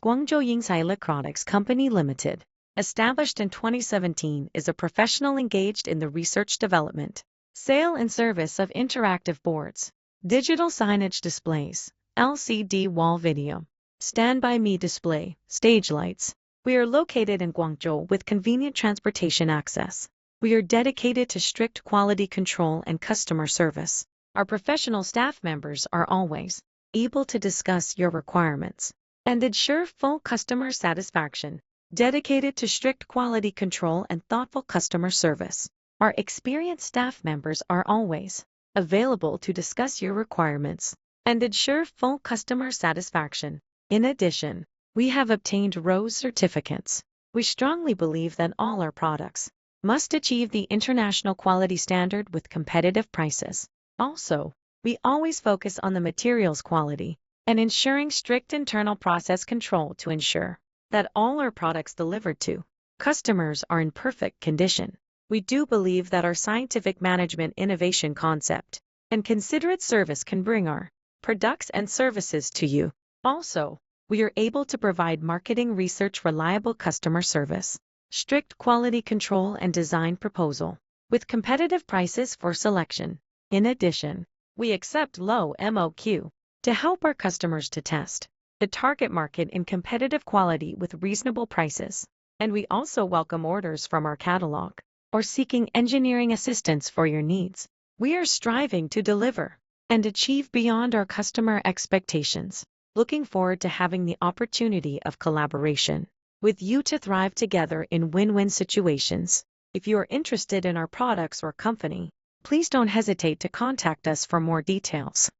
Guangzhou Yingcai Electronics Company Limited, established in 2017, is a professional engaged in the research development, sale and service of interactive boards, digital signage displays, LCD wall video, stand-by-me display, stage lights. We are located in Guangzhou with convenient transportation access. We are dedicated to strict quality control and customer service. Our professional staff members are always able to discuss your requirements and ensure full customer satisfaction, dedicated to strict quality control and thoughtful customer service. Our experienced staff members are always available to discuss your requirements and ensure full customer satisfaction. In addition, we have obtained RoHS certificates. We strongly believe that all our products must achieve the international quality standard with competitive prices. Also, we always focus on the materials quality and ensuring strict internal process control to ensure that all our products delivered to customers are in perfect condition. We do believe that our scientific management innovation concept and considerate service can bring our products and services to you. Also, we are able to provide marketing research, reliable customer service, strict quality control and design proposal, with competitive prices for selection. In addition, we accept low MOQ to help our customers to test the target market in competitive quality with reasonable prices. And we also welcome orders from our catalog or seeking engineering assistance for your needs. We are striving to deliver and achieve beyond our customer expectations. Looking forward to having the opportunity of collaboration with you to thrive together in win-win situations. If you are interested in our products or company, please don't hesitate to contact us for more details.